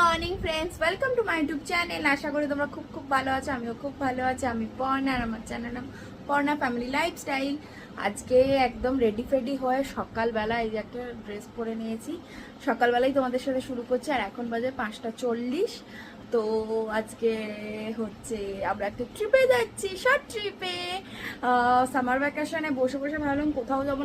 Morning friends, welcome to my YouTube channel. আশা করি তোমরা খুব খুব ভালো আছো। আমিও খুব ভালো আছি। আমি পর্ণা আর আমার চ্যানেল নাম পর্ণা ফ্যামিলি লাইফস্টাইল। আজকে একদম রেডি ফেডি হয়ে সকালবেলা এই যে একটা ড্রেস পরে নিয়েছি। সকালবেলাই তোমাদের সাথে শুরু করছি আর এখন বাজে 5:40। তো আজকে হচ্ছে আমরা একটা ট্রিপে যাচ্ছি, শর্ট ট্রিপে। সামার ভ্যাকেশনে বসে বসে ভাবলাম কোথাও যাবো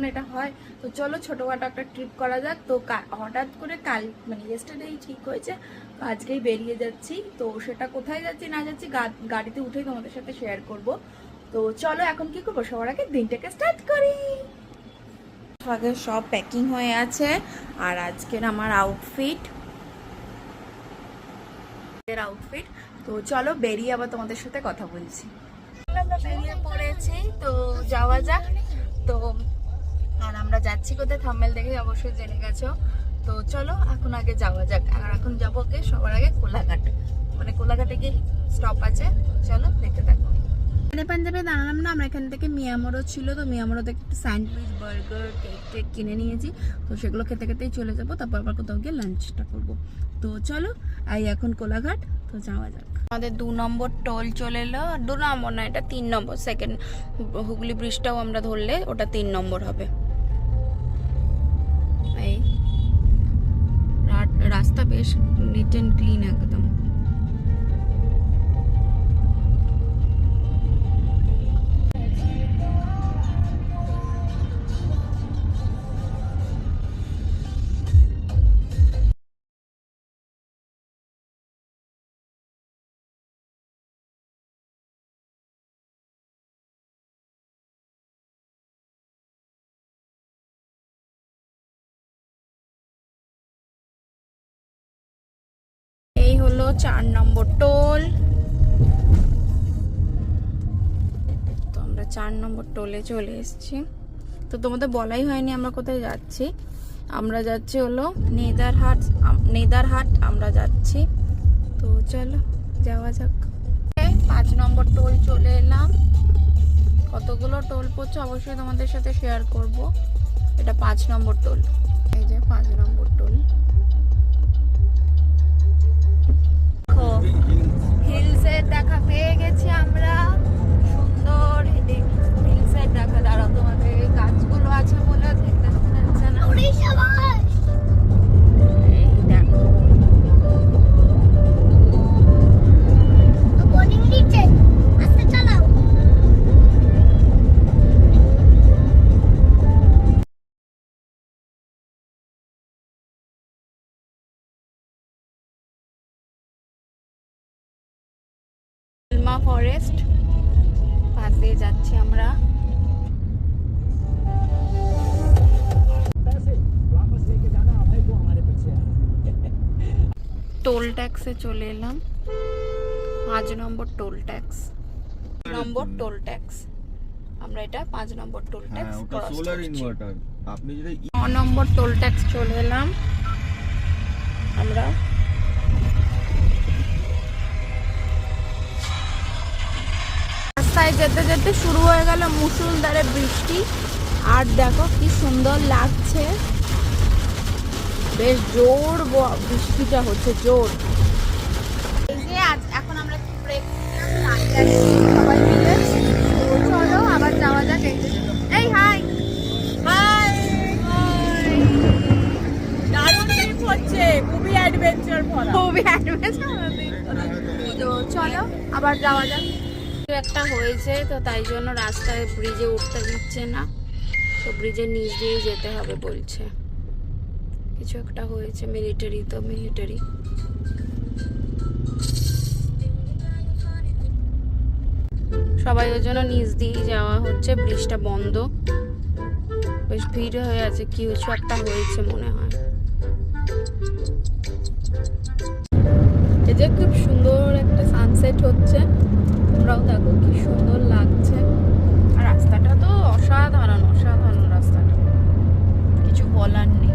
না এটা হয়। তো চলো ছোটোখাটো একটা ট্রিপ করা যাক। তো হঠাৎ করে কাল মানে ইয়েস্টারডেই ঠিক হয়েছে, তো আজকেই বেরিয়ে যাচ্ছি। তো সেটা কোথায় যাচ্ছি না যাচ্ছি গাড়িতে উঠেই তোমাদের সাথে শেয়ার করব। তো চলো এখন কি করবো, সবার আগে দিনটাকে স্টার্ট করি। আগে সব প্যাকিং হয়ে আছে আর আজকের আমার আউটফিট। তো চলো বেরিয়ে আবার তোমাদের সাথে কথা বলছি। আমরা বেরিয়ে পড়েছি, তো যাওয়া যাক। তো আর আমরা যাচ্ছি কোথায় থাম্বনেল দেখে অবশ্যই জেনে গেছো। তো চলো এখন আগে যাওয়া যাক। আর এখন যাবো সবার আগে কোলাঘাট, মানে কোলাঘাটে গিয়ে স্টপ আছে। চলো দেখতে থাকো। পাঞ্জাবে দাঁড়ালাম না, আমরা এখান থেকে মিয়ামোড়ো ছিল, তো মিয়ামোড়ো থেকে একটু স্যান্ডউইচ, বার্গার, কেক কিনে নিয়েছি। তো সেগুলো খেতে খেতেই চলে যাবো, তারপর আবার কোথাও গিয়ে লাঞ্চটা করবো। তো চলো এই এখন কোলাঘাট, তো যাওয়া যাক। আমাদের 2 নম্বর টোল চলে এলো। 2 নম্বর না, এটা 3 নম্বর। সেকেন্ড হুগলি ব্রিজটাও আমরা ধরলে ওটা 3 নম্বর হবে। এই রাস্তা বেশ নিট অ্যান্ড ক্লিন একদম। এই হলো 4 নম্বর টোল। তো আমরা 4 নম্বর টোলে চলে এসেছি। তো তোমাদের বলাই হয়নি আমরা কোথায় যাচ্ছি। আমরা যাচ্ছি হলো নেদারহাট আমরা যাচ্ছি। তো চলো যাওয়া যাক। 5 নম্বর টোল চলে এলাম। কতগুলো টোল পড়ছে অবশ্যই তোমাদের সাথে শেয়ার করব। এটা 5 নম্বর টোল। এই যে 5 নম্বর টোল। হিলসের দেখা পেয়ে গেছি আমরা, সুন্দর হিলসের দেখা। দাঁড়াও তোমাদের এই গাছগুলো আছে বলে দেখতে পাচ্ছে না। এই দেখো ফরেস্ট পাশ দিয়ে যাচ্ছি আমরা। টোল ট্যাক্সে চলে এলাম। 5 নম্বর টোল ট্যাক্স, নম্বর টোল ট্যাক্স। আমরা এটা 5 নম্বর টোল ট্যাক্স। সোলার ইনভার্টার আপনি যদি 9 নম্বর টোল ট্যাক্স চলে এলাম আমরা। রাস্তায় যেতে যেতে শুরু হয়ে গেল মুষলধারে বৃষ্টি। আর দেখো কি সুন্দর লাগছে, বেশ জোর বৃষ্টিটা হচ্ছে, জোর। এই যে এখন আমরা একটু ব্রেক সবাই মিলে। চলো আবার যাওয়া যাক। এই হাই হাই, দারুণ ট্রিপ হচ্ছে, খুবই অ্যাডভেঞ্চার ভরা, খুবই অ্যাডভেঞ্চার। তো চলো আবার যাওয়া যাক। একটা হয়েছে তো তাই জন্য রাস্তায় ব্রিজে উঠতে দিচ্ছে না, তো ব্রিজের নিচ দিয়েই যেতে হবে বলছে। কিছু একটা হয়েছে, মিলিটারি, তো মিলিটারি। সবাই ওই জন্য নিচ দিয়েই যাওয়া হচ্ছে, ব্রিজটা বন্ধ, বেশ ভিড় হয়ে আছে। কিছু একটা হয়েছে মনে হয়। এই যে খুব সুন্দর একটা সানসেট হচ্ছে, তোমরাও দেখো কি সুন্দর লাগছে। আর রাস্তাটা তো অসাধারণ অসাধারণ, রাস্তাটা কিছু বলার নেই।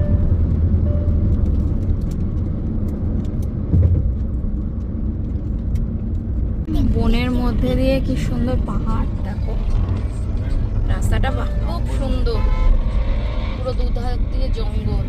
বনের মধ্যে দিয়ে কি সুন্দর পাহাড় দেখো, রাস্তাটা খুব সুন্দর, পুরো দুধার দিয়ে জঙ্গল।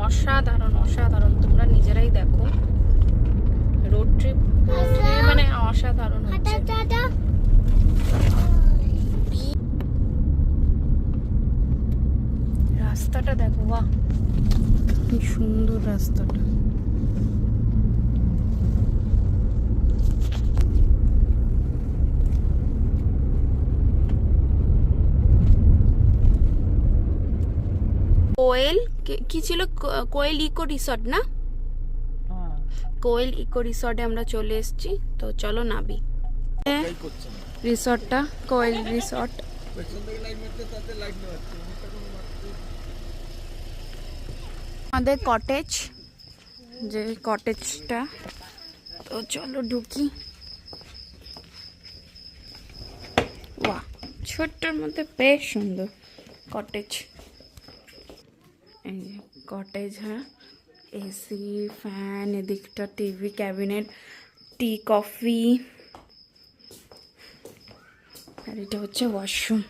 অসাধারণ অসাধারণ, তোমরা নিজেরাই দেখো। রোড ট্রিপ মানে অসাধারণ হচ্ছে। রাস্তাটা দেখো, বাহ কি সুন্দর রাস্তাটা। কোয়েল কি ছিল, কোয়েল ইকো রিসর্ট না? কোয়েল ইকো রিসর্টে আমরা চলে এসেছি, তো চলো নাবি। রিসর্টটা কোয়েল রিসর্ট। আমাদের কটেজ, যে কটেজটা, তো চলো ঢুকি। বাহ, ছোট্টর মধ্যে বেশ সুন্দর কটেজ। এই যে কটেজ, হ্যাঁ, এসি, ফ্যান, এদিকটা টিভি, ক্যাবিনেট, টি, কফি, আর এটা হচ্ছে ওয়াশরুম।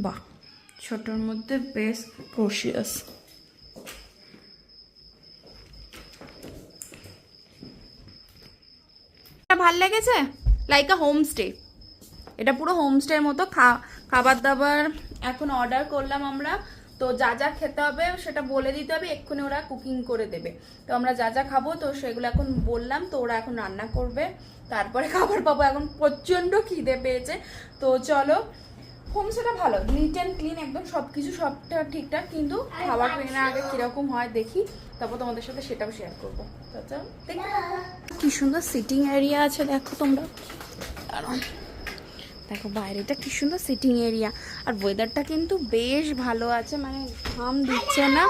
বাহ, ছোটর মধ্যে বেশ স্পেশিয়াস। ভাল লেগেছে, লাইক আ হোমস্টে। এটা পুরো হোমস্টের মতো। খাবার দাবার এখন অর্ডার করলাম আমরা, তো যা যা খেতে হবে সেটা বলে দিতে হবে, এক্ষুনি ওরা কুকিং করে দেবে। তো আমরা যা যা খাবো তো সেগুলো এখন বললাম, তো ওরা এখন রান্না করবে, তারপরে খাবার পাবো। এখন প্রচন্ড খিদে পেয়েছে। তো চলো, হোমস্টেটা ভালো, নিট অ্যান্ড ক্লিন, একদম সবকিছু সবটা ঠিকঠাক, কিন্তু খাবার পেয়ে আগে কিরকম হয় দেখি, তারপর তোমাদের সাথে সেটাও শেয়ার করবো। তো চলো দেখি। কি সুন্দর সিটিং এরিয়া আছে দেখো তোমরা, কারণ দেখো বাইরেটা কি সুন্দর সিটিং এরিয়া। আর ওয়েদারটা কিন্তু বেশ ভালো আছে, মানে ঘাম দিচ্ছে না,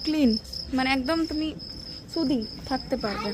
ক্লিন, মানে একদম তুমি সুদিং থাকতে পারবে।